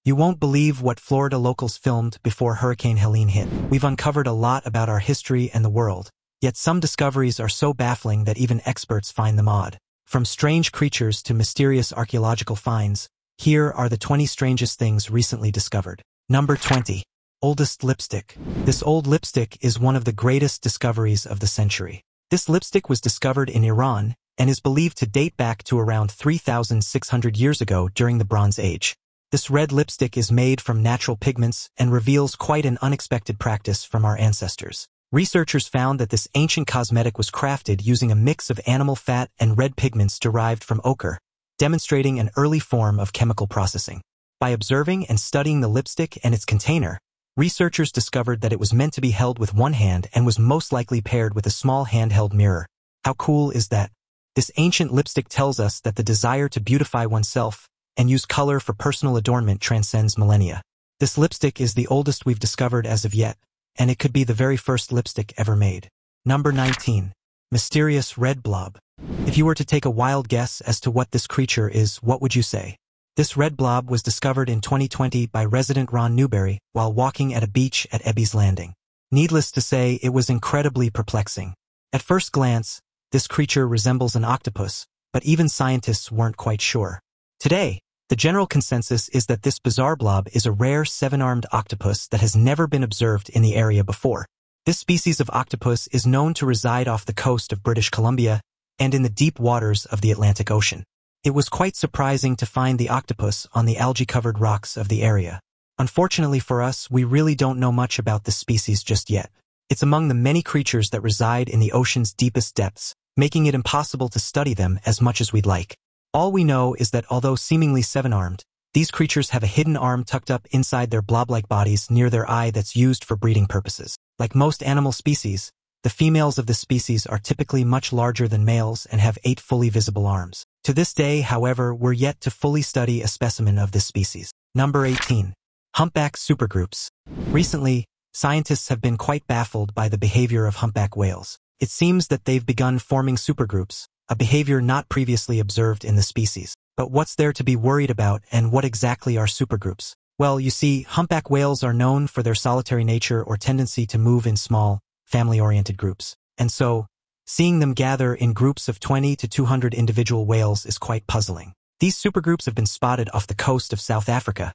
You won't believe what Florida locals filmed before Hurricane Helene hit. We've uncovered a lot about our history and the world, yet some discoveries are so baffling that even experts find them odd. From strange creatures to mysterious archaeological finds, here are the 20 strangest things recently discovered. Number 20. Oldest lipstick. This old lipstick is one of the greatest discoveries of the century. This lipstick was discovered in Iran and is believed to date back to around 3,600 years ago during the Bronze Age. This red lipstick is made from natural pigments and reveals quite an unexpected practice from our ancestors. Researchers found that this ancient cosmetic was crafted using a mix of animal fat and red pigments derived from ochre, demonstrating an early form of chemical processing. By observing and studying the lipstick and its container, researchers discovered that it was meant to be held with one hand and was most likely paired with a small handheld mirror. How cool is that? This ancient lipstick tells us that the desire to beautify oneself and use color for personal adornment transcends millennia. This lipstick is the oldest we've discovered as of yet, and it could be the very first lipstick ever made. Number 19. Mysterious red blob. If you were to take a wild guess as to what this creature is, what would you say? This red blob was discovered in 2020 by resident Ron Newberry while walking at a beach at Ebby's Landing. Needless to say, it was incredibly perplexing. At first glance, this creature resembles an octopus, but even scientists weren't quite sure. Today, the general consensus is that this bizarre blob is a rare seven-armed octopus that has never been observed in the area before. This species of octopus is known to reside off the coast of British Columbia and in the deep waters of the Atlantic Ocean. It was quite surprising to find the octopus on the algae-covered rocks of the area. Unfortunately for us, we really don't know much about this species just yet. It's among the many creatures that reside in the ocean's deepest depths, making it impossible to study them as much as we'd like. All we know is that although seemingly seven-armed, these creatures have a hidden arm tucked up inside their blob-like bodies near their eye that's used for breeding purposes. Like most animal species, the females of this species are typically much larger than males and have 8 fully visible arms. To this day, however, we're yet to fully study a specimen of this species. Number 18. Humpback supergroups. Recently, scientists have been quite baffled by the behavior of humpback whales. It seems that they've begun forming supergroups, a behavior not previously observed in the species. But what's there to be worried about, and what exactly are supergroups? Well, you see, humpback whales are known for their solitary nature or tendency to move in small, family-oriented groups. And so, seeing them gather in groups of 20 to 200 individual whales is quite puzzling. These supergroups have been spotted off the coast of South Africa,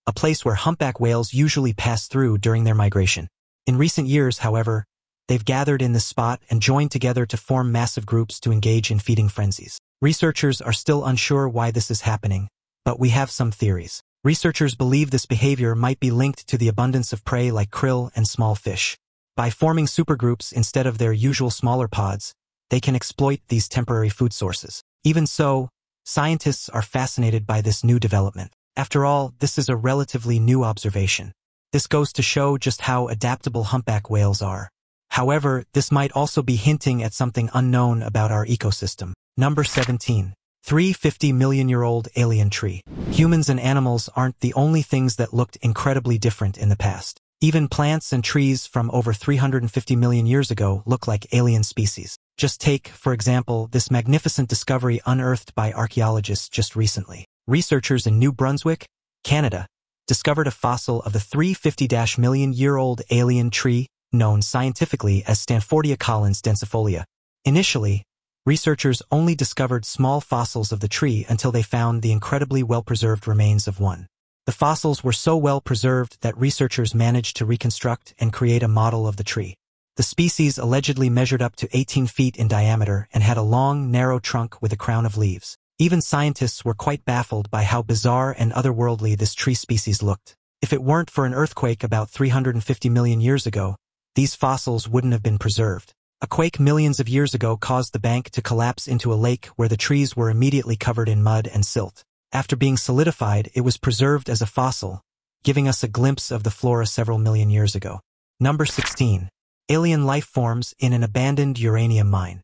a place where humpback whales usually pass through during their migration. In recent years, however, they've gathered in this spot and joined together to form massive groups to engage in feeding frenzies. Researchers are still unsure why this is happening, but we have some theories. Researchers believe this behavior might be linked to the abundance of prey like krill and small fish. By forming supergroups instead of their usual smaller pods, they can exploit these temporary food sources. Even so, scientists are fascinated by this new development. After all, this is a relatively new observation. This goes to show just how adaptable humpback whales are. However, this might also be hinting at something unknown about our ecosystem. Number 17. 350-million-year-old alien tree. Humans and animals aren't the only things that looked incredibly different in the past. Even plants and trees from over 350 million years ago look like alien species. Just take, for example, this magnificent discovery unearthed by archaeologists just recently. Researchers in New Brunswick, Canada, discovered a fossil of the 350-million-year-old alien tree known scientifically as Stanfordia collins densifolia. Initially, researchers only discovered small fossils of the tree until they found the incredibly well-preserved remains of one. The fossils were so well preserved that researchers managed to reconstruct and create a model of the tree. The species allegedly measured up to 18 feet in diameter and had a long, narrow trunk with a crown of leaves. Even scientists were quite baffled by how bizarre and otherworldly this tree species looked. If it weren't for an earthquake about 350 million years ago, these fossils wouldn't have been preserved. A quake millions of years ago caused the bank to collapse into a lake where the trees were immediately covered in mud and silt. After being solidified, it was preserved as a fossil, giving us a glimpse of the flora several million years ago. Number 16. Alien life forms in an abandoned uranium mine.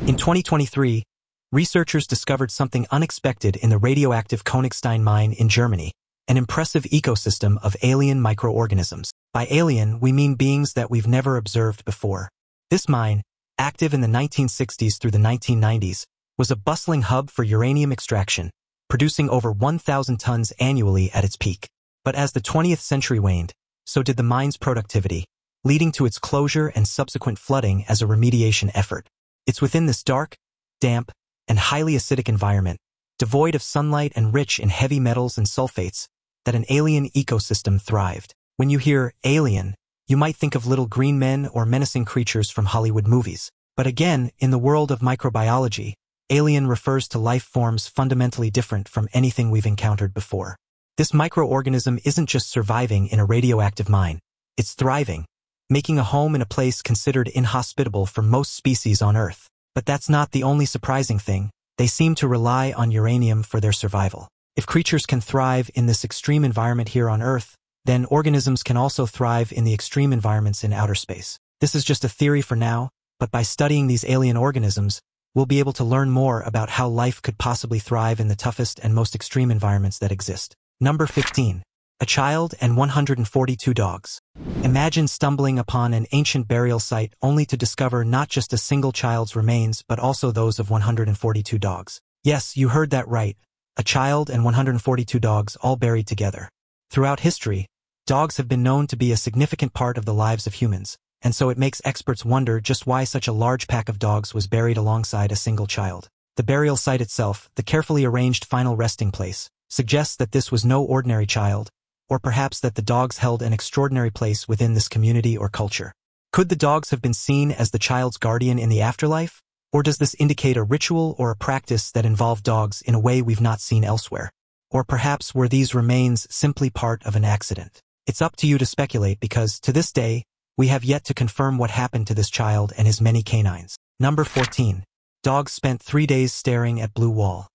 In 2023, researchers discovered something unexpected in the radioactive Königstein mine in Germany, an impressive ecosystem of alien microorganisms. By alien, we mean beings that we've never observed before. This mine, active in the 1960s through the 1990s, was a bustling hub for uranium extraction, producing over 1,000 tons annually at its peak. But as the 20th century waned, so did the mine's productivity, leading to its closure and subsequent flooding as a remediation effort. It's within this dark, damp, and highly acidic environment, devoid of sunlight and rich in heavy metals and sulfates, that an alien ecosystem thrived. When you hear alien, you might think of little green men or menacing creatures from Hollywood movies. But again, in the world of microbiology, alien refers to life forms fundamentally different from anything we've encountered before. This microorganism isn't just surviving in a radioactive mine, it's thriving, making a home in a place considered inhospitable for most species on Earth. But that's not the only surprising thing. They seem to rely on uranium for their survival. If creatures can thrive in this extreme environment here on Earth, then organisms can also thrive in the extreme environments in outer space. This is just a theory for now, but by studying these alien organisms, we'll be able to learn more about how life could possibly thrive in the toughest and most extreme environments that exist. Number 15. A child and 142 dogs. Imagine stumbling upon an ancient burial site only to discover not just a single child's remains but also those of 142 dogs. Yes, you heard that right. A child and 142 dogs all buried together. Throughout history, dogs have been known to be a significant part of the lives of humans, and so it makes experts wonder just why such a large pack of dogs was buried alongside a single child. The burial site itself, the carefully arranged final resting place, suggests that this was no ordinary child, or perhaps that the dogs held an extraordinary place within this community or culture. Could the dogs have been seen as the child's guardian in the afterlife? Or does this indicate a ritual or a practice that involved dogs in a way we've not seen elsewhere? Or perhaps were these remains simply part of an accident? It's up to you to speculate because, to this day, we have yet to confirm what happened to this child and his many canines. Number 14. Dogs spent 3 days staring at blue wall.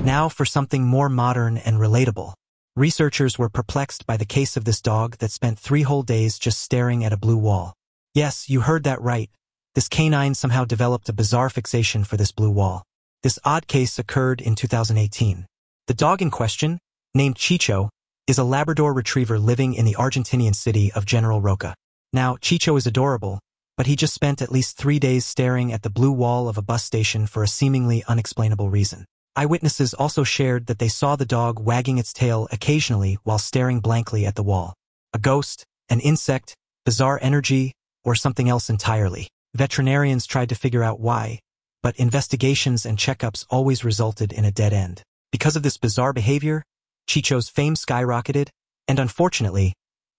Now for something more modern and relatable. Researchers were perplexed by the case of this dog that spent 3 whole days just staring at a blue wall. Yes, you heard that right. This canine somehow developed a bizarre fixation for this blue wall. This odd case occurred in 2018. The dog in question, named Chicho, is a Labrador retriever living in the Argentinian city of General Roca. Now, Chicho is adorable, but he just spent at least 3 days staring at the blue wall of a bus station for a seemingly unexplainable reason. Eyewitnesses also shared that they saw the dog wagging its tail occasionally while staring blankly at the wall. A ghost, an insect, bizarre energy, or something else entirely. Veterinarians tried to figure out why, but investigations and checkups always resulted in a dead end. Because of this bizarre behavior, Chicho's fame skyrocketed, and unfortunately,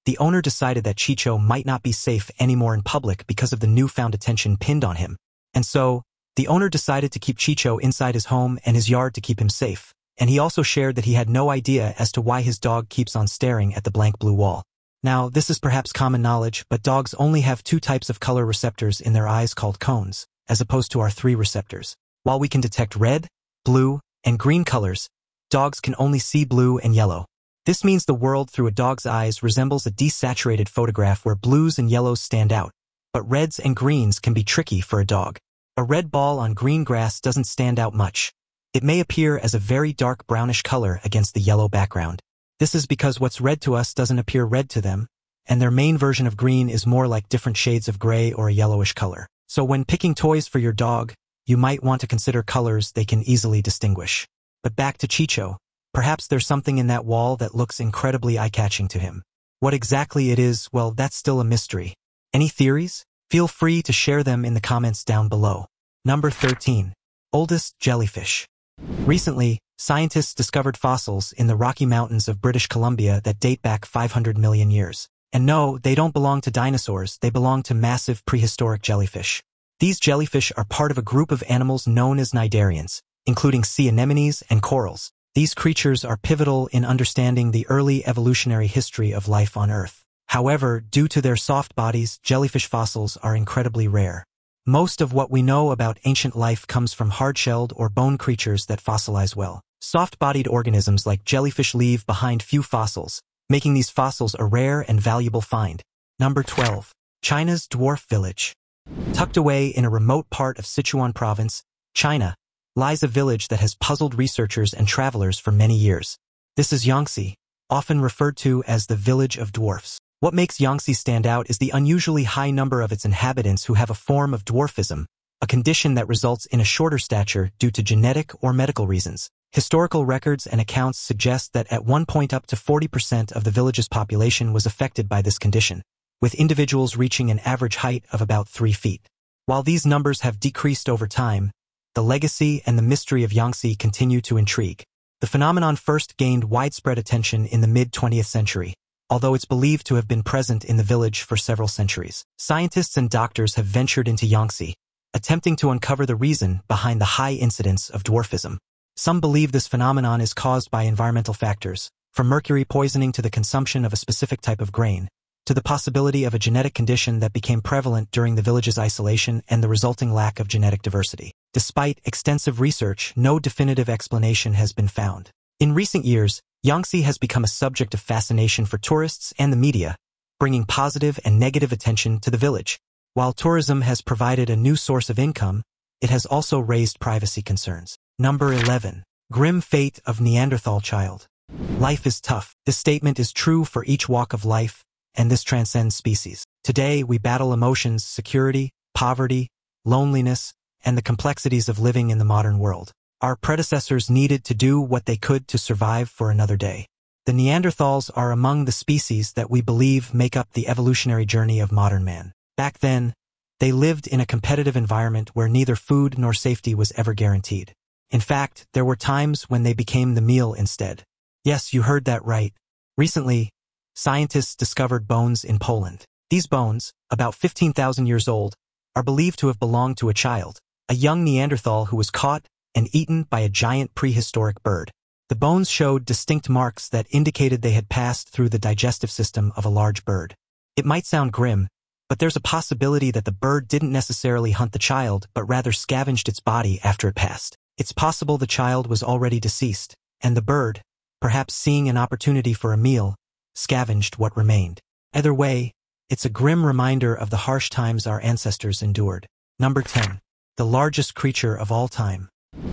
the owner decided that Chicho might not be safe anymore in public because of the newfound attention pinned on him. And so, the owner decided to keep Chicho inside his home and his yard to keep him safe, and he also shared that he had no idea as to why his dog keeps on staring at the blank blue wall. Now, this is perhaps common knowledge, but dogs only have 2 types of color receptors in their eyes called cones, as opposed to our 3 receptors. While we can detect red, blue, and green colors, dogs can only see blue and yellow. This means the world through a dog's eyes resembles a desaturated photograph where blues and yellows stand out, but reds and greens can be tricky for a dog. A red ball on green grass doesn't stand out much. It may appear as a very dark brownish color against the yellow background. This is because what's red to us doesn't appear red to them, and their main version of green is more like different shades of gray or a yellowish color. So when picking toys for your dog, you might want to consider colors they can easily distinguish. But back to Chicho. Perhaps there's something in that wall that looks incredibly eye-catching to him. What exactly it is, well, that's still a mystery. Any theories? Feel free to share them in the comments down below. Number 13. Oldest jellyfish. Recently, scientists discovered fossils in the Rocky Mountains of British Columbia that date back 500 million years. And no, they don't belong to dinosaurs, they belong to massive prehistoric jellyfish. These jellyfish are part of a group of animals known as cnidarians, including sea anemones and corals. These creatures are pivotal in understanding the early evolutionary history of life on Earth. However, due to their soft bodies, jellyfish fossils are incredibly rare. Most of what we know about ancient life comes from hard-shelled or bone creatures that fossilize well. Soft-bodied organisms like jellyfish leave behind few fossils, making these fossils a rare and valuable find. Number 12. China's dwarf village. Tucked away in a remote part of Sichuan province, China, lies a village that has puzzled researchers and travelers for many years. This is Yangtze, often referred to as the Village of Dwarfs. What makes Yangtze stand out is the unusually high number of its inhabitants who have a form of dwarfism, a condition that results in a shorter stature due to genetic or medical reasons. Historical records and accounts suggest that at one point up to 40% of the village's population was affected by this condition, with individuals reaching an average height of about 3 feet. While these numbers have decreased over time, the legacy and the mystery of Yangtze continue to intrigue. The phenomenon first gained widespread attention in the mid-20th century, although it's believed to have been present in the village for several centuries. Scientists and doctors have ventured into Yangtze, attempting to uncover the reason behind the high incidence of dwarfism. Some believe this phenomenon is caused by environmental factors, from mercury poisoning to the consumption of a specific type of grain, to the possibility of a genetic condition that became prevalent during the village's isolation and the resulting lack of genetic diversity. Despite extensive research, no definitive explanation has been found. In recent years, Yangtze has become a subject of fascination for tourists and the media, bringing positive and negative attention to the village. While tourism has provided a new source of income, it has also raised privacy concerns. Number 11. Grim fate of Neanderthal child. Life is tough. This statement is true for each walk of life, and this transcends species. Today, we battle emotions, security, poverty, loneliness, and the complexities of living in the modern world. Our predecessors needed to do what they could to survive for another day. The Neanderthals are among the species that we believe make up the evolutionary journey of modern man. Back then, they lived in a competitive environment where neither food nor safety was ever guaranteed. In fact, there were times when they became the meal instead. Yes, you heard that right. Recently, scientists discovered bones in Poland. These bones, about 15,000 years old, are believed to have belonged to a child, a young Neanderthal who was caught and eaten by a giant prehistoric bird. The bones showed distinct marks that indicated they had passed through the digestive system of a large bird. It might sound grim, but there's a possibility that the bird didn't necessarily hunt the child, but rather scavenged its body after it passed. It's possible the child was already deceased, and the bird, perhaps seeing an opportunity for a meal, scavenged what remained. Either way, it's a grim reminder of the harsh times our ancestors endured. Number 10. The largest creature of all time.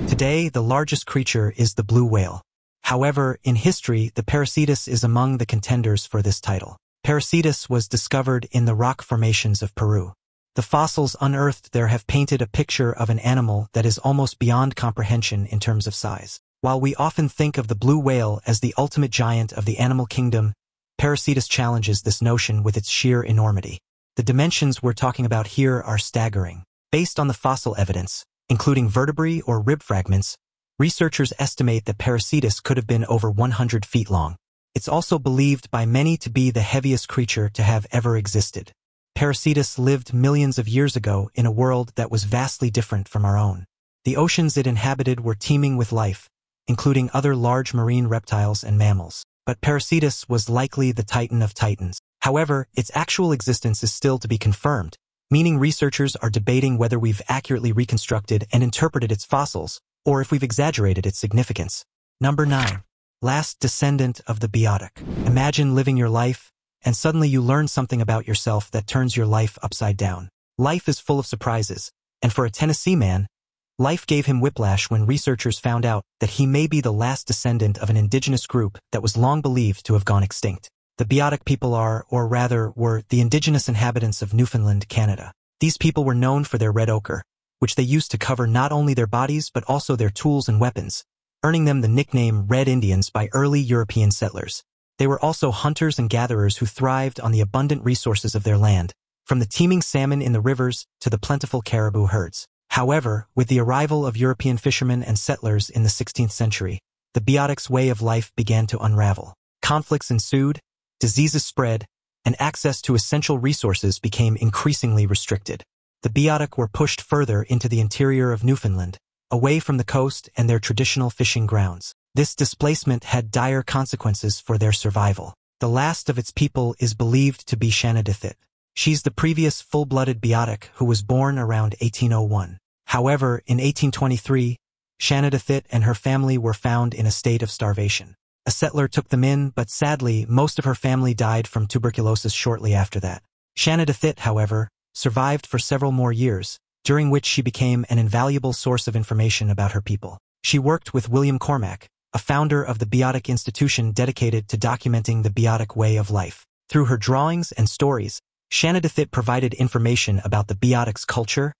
Today, the largest creature is the blue whale. However, in history, the Paracetus is among the contenders for this title. Paracetus was discovered in the rock formations of Peru. The fossils unearthed there have painted a picture of an animal that is almost beyond comprehension in terms of size. While we often think of the blue whale as the ultimate giant of the animal kingdom, Paracetus challenges this notion with its sheer enormity. The dimensions we're talking about here are staggering. Based on the fossil evidence, including vertebrae or rib fragments, researchers estimate that Paracetus could have been over 100 feet long. It's also believed by many to be the heaviest creature to have ever existed. Paracetus lived millions of years ago in a world that was vastly different from our own. The oceans it inhabited were teeming with life, including other large marine reptiles and mammals. But Paracetus was likely the titan of titans. However, its actual existence is still to be confirmed, meaning researchers are debating whether we've accurately reconstructed and interpreted its fossils, or if we've exaggerated its significance. Number 9. Last descendant of the biotic. Imagine living your life, and suddenly you learn something about yourself that turns your life upside down. Life is full of surprises, and for a Tennessee man, life gave him whiplash when researchers found out that he may be the last descendant of an indigenous group that was long believed to have gone extinct. The biotic people are, or rather were, the indigenous inhabitants of Newfoundland, Canada. These people were known for their red ochre, which they used to cover not only their bodies but also their tools and weapons, earning them the nickname Red Indians by early European settlers. They were also hunters and gatherers who thrived on the abundant resources of their land, from the teeming salmon in the rivers to the plentiful caribou herds. However, with the arrival of European fishermen and settlers in the 16th century, the biotics' way of life began to unravel. Conflicts ensued, diseases spread, and access to essential resources became increasingly restricted. The biotic were pushed further into the interior of Newfoundland, away from the coast and their traditional fishing grounds. This displacement had dire consequences for their survival. The last of its people is believed to be Shanadithit. She's the previous full-blooded biotic who was born around 1801. However, in 1823, Shanadithit and her family were found in a state of starvation. A settler took them in, but sadly, most of her family died from tuberculosis shortly after that. Shanadithit, however, survived for several more years, during which she became an invaluable source of information about her people. She worked with William Cormack, a founder of the Biotic Institution dedicated to documenting the biotic way of life. Through her drawings and stories, Shanadithit provided information about the biotic's culture,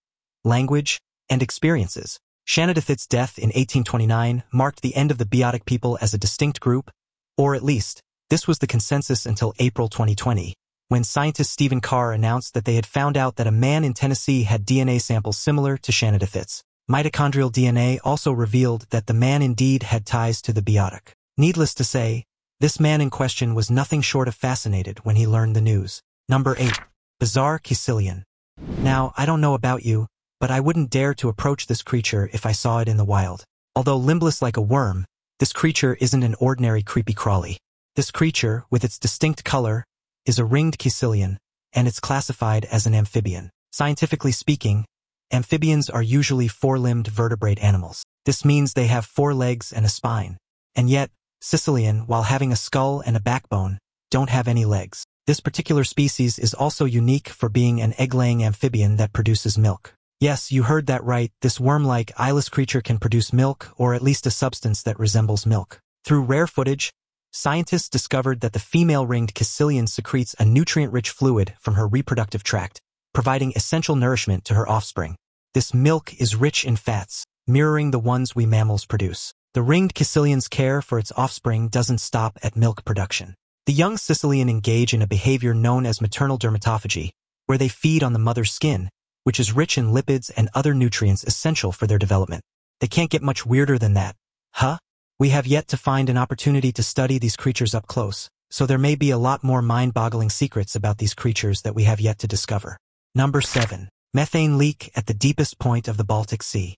language, and experiences. Shanadithit's death in 1829 marked the end of the biotic people as a distinct group, or at least, this was the consensus until April 2020, when scientist Stephen Carr announced that they had found out that a man in Tennessee had DNA samples similar to Shanadithit's. Mitochondrial DNA also revealed that the man indeed had ties to the biotic. Needless to say, this man in question was nothing short of fascinated when he learned the news. Number 8. Bizarre Caecilian. Now, I don't know about you, but I wouldn't dare to approach this creature if I saw it in the wild. Although limbless like a worm, this creature isn't an ordinary creepy crawly. This creature, with its distinct color, is a ringed caecilian, and it's classified as an amphibian. Scientifically speaking, amphibians are usually four-limbed vertebrate animals. This means they have 4 legs and a spine. And yet, caecilian, while having a skull and a backbone, don't have any legs. This particular species is also unique for being an egg-laying amphibian that produces milk. Yes, you heard that right, this worm-like eyeless creature can produce milk, or at least a substance that resembles milk. Through rare footage, scientists discovered that the female ringed caecilian secretes a nutrient-rich fluid from her reproductive tract, providing essential nourishment to her offspring. This milk is rich in fats, mirroring the ones we mammals produce. The ringed caecilian's care for its offspring doesn't stop at milk production. The young caecilian engage in a behavior known as maternal dermatophagy, where they feed on the mother's skin, which is rich in lipids and other nutrients essential for their development. They can't get much weirder than that, huh? We have yet to find an opportunity to study these creatures up close, so there may be a lot more mind-boggling secrets about these creatures that we have yet to discover. Number 7. Methane leak at the deepest point of the Baltic Sea.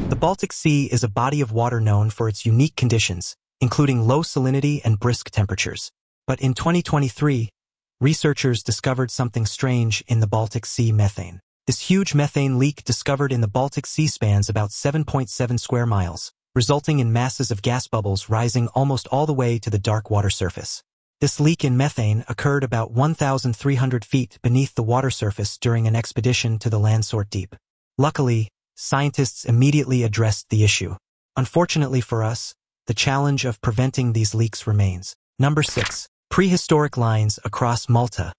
The Baltic Sea is a body of water known for its unique conditions, including low salinity and brisk temperatures. But in 2023, researchers discovered something strange in the Baltic Sea methane. This huge methane leak discovered in the Baltic Sea spans about 7.7 square miles, resulting in masses of gas bubbles rising almost all the way to the dark water surface. This leak in methane occurred about 1,300 feet beneath the water surface during an expedition to the Landsort Deep. Luckily, scientists immediately addressed the issue. Unfortunately for us, the challenge of preventing these leaks remains. Number 6. Prehistoric lines across Malta.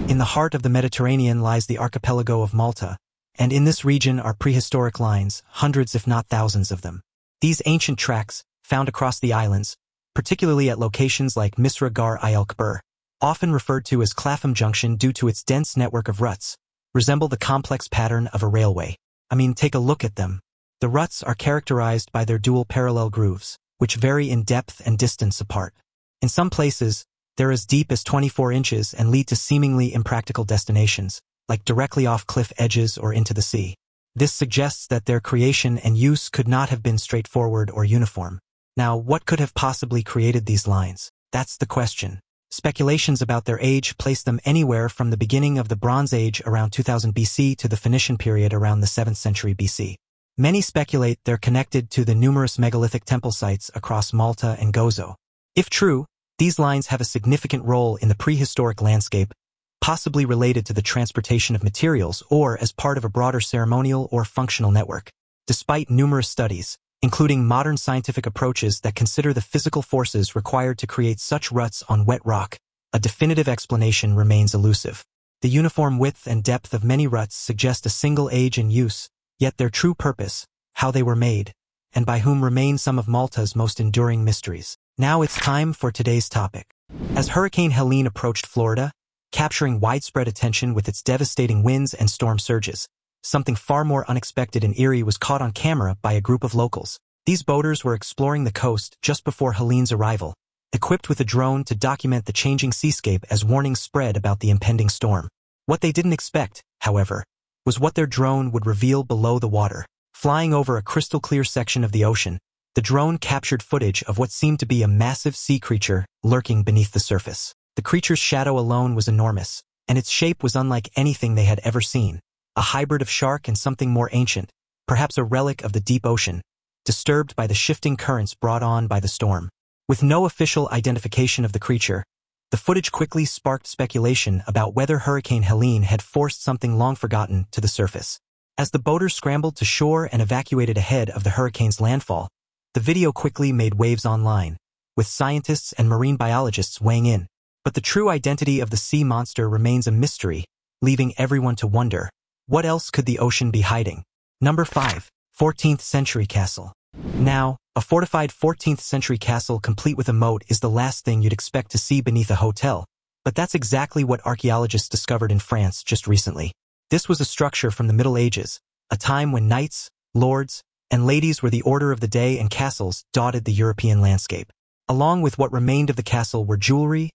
In the heart of the Mediterranean lies the archipelago of Malta, and in this region are prehistoric lines, hundreds if not thousands of them. These ancient tracks, found across the islands, particularly at locations like Misra Gar Ayalkbur, often referred to as Clapham Junction due to its dense network of ruts, resemble the complex pattern of a railway. I mean, take a look at them. The ruts are characterized by their dual parallel grooves, which vary in depth and distance apart. In some places, they're as deep as 24 inches and lead to seemingly impractical destinations, like directly off cliff edges or into the sea. This suggests that their creation and use could not have been straightforward or uniform. Now, what could have possibly created these lines? That's the question. Speculations about their age place them anywhere from the beginning of the Bronze Age around 2000 BC to the Phoenician period around the 7th century BC. Many speculate they're connected to the numerous megalithic temple sites across Malta and Gozo. If true, these lines have a significant role in the prehistoric landscape, possibly related to the transportation of materials or as part of a broader ceremonial or functional network. Despite numerous studies, including modern scientific approaches that consider the physical forces required to create such ruts on wet rock, a definitive explanation remains elusive. The uniform width and depth of many ruts suggest a single age and use, yet their true purpose, how they were made, and by whom remain some of Malta's most enduring mysteries. Now it's time for today's topic. As Hurricane Helene approached Florida, capturing widespread attention with its devastating winds and storm surges, something far more unexpected and eerie was caught on camera by a group of locals. These boaters were exploring the coast just before Helene's arrival, equipped with a drone to document the changing seascape as warnings spread about the impending storm. What they didn't expect, however, was what their drone would reveal below the water. Flying over a crystal-clear section of the ocean, the drone captured footage of what seemed to be a massive sea creature lurking beneath the surface. The creature's shadow alone was enormous, and its shape was unlike anything they had ever seen. A hybrid of shark and something more ancient, perhaps a relic of the deep ocean, disturbed by the shifting currents brought on by the storm. With no official identification of the creature, the footage quickly sparked speculation about whether Hurricane Helene had forced something long forgotten to the surface. As the boaters scrambled to shore and evacuated ahead of the hurricane's landfall, the video quickly made waves online, with scientists and marine biologists weighing in. But the true identity of the sea monster remains a mystery, leaving everyone to wonder, what else could the ocean be hiding? Number 5. 14th century castle. Now, a fortified 14th century castle complete with a moat is the last thing you'd expect to see beneath a hotel, but that's exactly what archaeologists discovered in France just recently. This was a structure from the Middle Ages, a time when knights, lords, and ladies were the order of the day, and castles dotted the European landscape. Along with what remained of the castle were jewelry,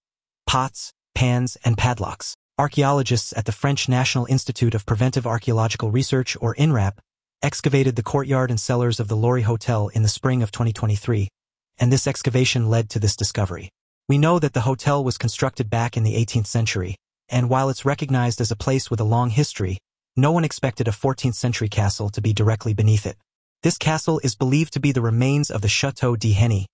pots, pans, and padlocks. Archaeologists at the French National Institute of Preventive Archaeological Research, or INRAP, excavated the courtyard and cellars of the Lorry Hotel in the spring of 2023, and this excavation led to this discovery. We know that the hotel was constructed back in the 18th century, and while it's recognized as a place with a long history, no one expected a 14th century castle to be directly beneath it. This castle is believed to be the remains of the Château de Helene,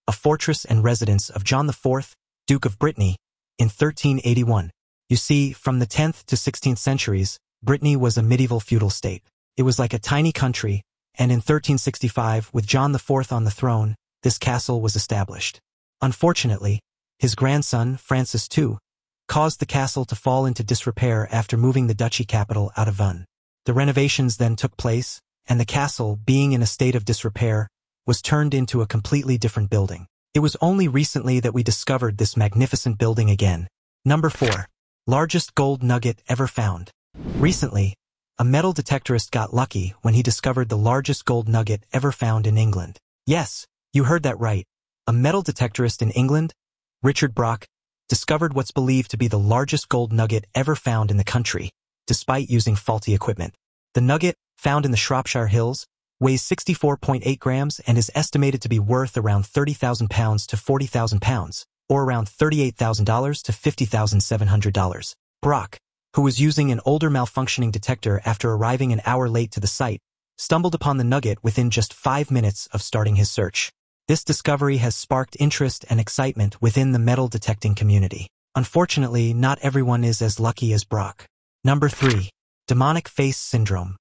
a fortress and residence of John IV, Duke of Brittany, in 1381. You see, from the 10th to 16th centuries, Brittany was a medieval feudal state. It was like a tiny country, and in 1365, with John IV on the throne, this castle was established. Unfortunately, his grandson, Francis II, caused the castle to fall into disrepair after moving the duchy capital out of Vannes. The renovations then took place, and the castle, being in a state of disrepair, was turned into a completely different building. It was only recently that we discovered this magnificent building again. Number 4. Largest gold nugget ever found. Recently, a metal detectorist got lucky when he discovered the largest gold nugget ever found in England. Yes, you heard that right. A metal detectorist in England, Richard Brock, discovered what's believed to be the largest gold nugget ever found in the country, despite using faulty equipment. The nugget, found in the Shropshire Hills, weighs 64.8 grams and is estimated to be worth around £30,000 to £40,000, or around $38,000 to $50,700. Brock, who was using an older malfunctioning detector after arriving an hour late to the site, stumbled upon the nugget within just 5 minutes of starting his search. This discovery has sparked interest and excitement within the metal detecting community. Unfortunately, not everyone is as lucky as Brock. Number 3. Demonic face syndrome.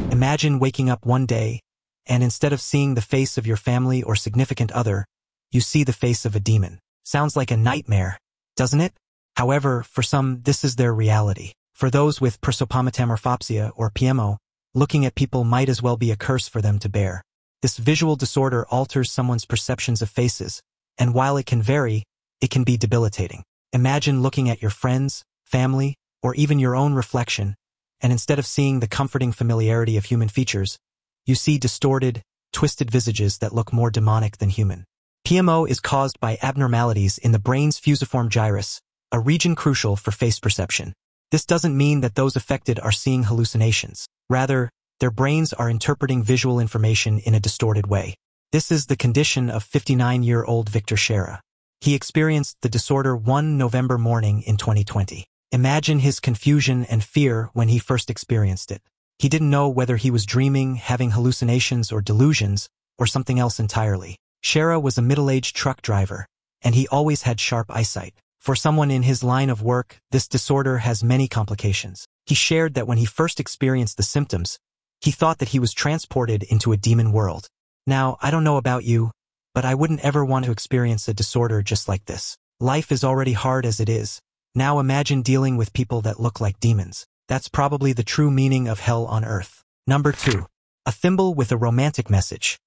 Imagine waking up one day, and instead of seeing the face of your family or significant other, you see the face of a demon. Sounds like a nightmare, doesn't it? However, for some, this is their reality. For those with prosopometamorphopsia or PMO, looking at people might as well be a curse for them to bear. This visual disorder alters someone's perceptions of faces, and while it can vary, it can be debilitating. Imagine looking at your friends, family, or even your own reflection, and instead of seeing the comforting familiarity of human features, you see distorted, twisted visages that look more demonic than human. PMO is caused by abnormalities in the brain's fusiform gyrus, a region crucial for face perception. This doesn't mean that those affected are seeing hallucinations. Rather, their brains are interpreting visual information in a distorted way. This is the condition of 59-year-old Victor Shera. He experienced the disorder one November morning in 2020. Imagine his confusion and fear when he first experienced it. He didn't know whether he was dreaming, having hallucinations or delusions, or something else entirely. Shera was a middle-aged truck driver, and he always had sharp eyesight. For someone in his line of work, this disorder has many complications. He shared that when he first experienced the symptoms, he thought that he was transported into a demon world. Now, I don't know about you, but I wouldn't ever want to experience a disorder just like this. Life is already hard as it is. Now imagine dealing with people that look like demons. That's probably the true meaning of hell on earth. Number 2. A thimble with a romantic message.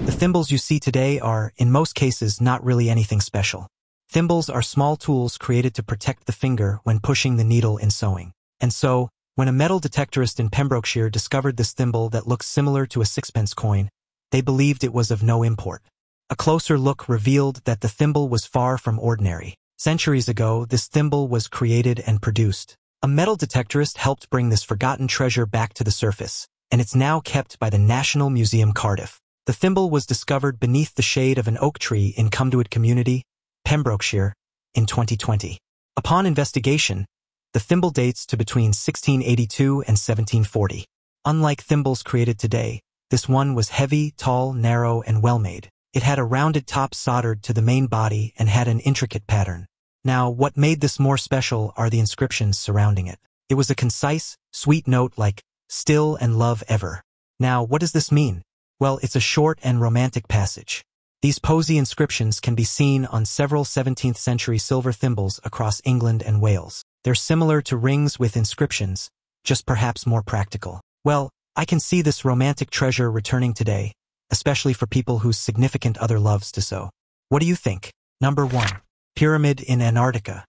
The thimbles you see today are, in most cases, not really anything special. Thimbles are small tools created to protect the finger when pushing the needle in sewing. And so, when a metal detectorist in Pembrokeshire discovered this thimble that looks similar to a sixpence coin, they believed it was of no import. A closer look revealed that the thimble was far from ordinary. Centuries ago, this thimble was created and produced. A metal detectorist helped bring this forgotten treasure back to the surface, and it's now kept by the National Museum Cardiff. The thimble was discovered beneath the shade of an oak tree in Cumduit Community, Pembrokeshire, in 2020. Upon investigation, the thimble dates to between 1682 and 1740. Unlike thimbles created today, this one was heavy, tall, narrow, and well-made. It had a rounded top soldered to the main body and had an intricate pattern. Now, what made this more special are the inscriptions surrounding it. It was a concise, sweet note like, "Still and love ever." Now, what does this mean? Well, it's a short and romantic passage. These posy inscriptions can be seen on several 17th century silver thimbles across England and Wales. They're similar to rings with inscriptions, just perhaps more practical. Well, I can see this romantic treasure returning today, especially for people whose significant other loves to so. What do you think? Number 1. Pyramid in Antarctica.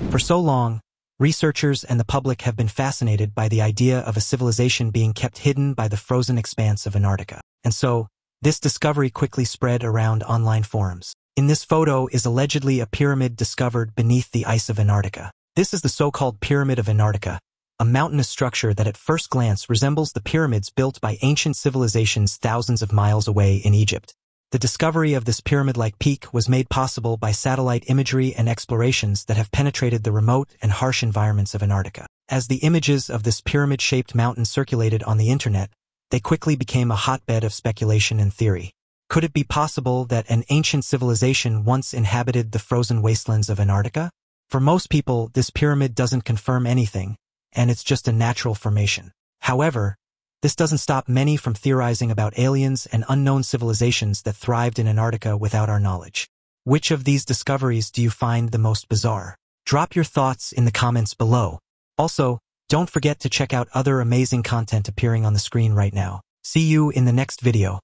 For so long, researchers and the public have been fascinated by the idea of a civilization being kept hidden by the frozen expanse of Antarctica. And so, this discovery quickly spread around online forums. In this photo is allegedly a pyramid discovered beneath the ice of Antarctica. This is the so-called Pyramid of Antarctica, a mountainous structure that at first glance resembles the pyramids built by ancient civilizations thousands of miles away in Egypt. The discovery of this pyramid-like peak was made possible by satellite imagery and explorations that have penetrated the remote and harsh environments of Antarctica. As the images of this pyramid-shaped mountain circulated on the internet, they quickly became a hotbed of speculation and theory. Could it be possible that an ancient civilization once inhabited the frozen wastelands of Antarctica? For most people, this pyramid doesn't confirm anything, and it's just a natural formation. However, this doesn't stop many from theorizing about aliens and unknown civilizations that thrived in Antarctica without our knowledge. Which of these discoveries do you find the most bizarre? Drop your thoughts in the comments below. Also, don't forget to check out other amazing content appearing on the screen right now. See you in the next video.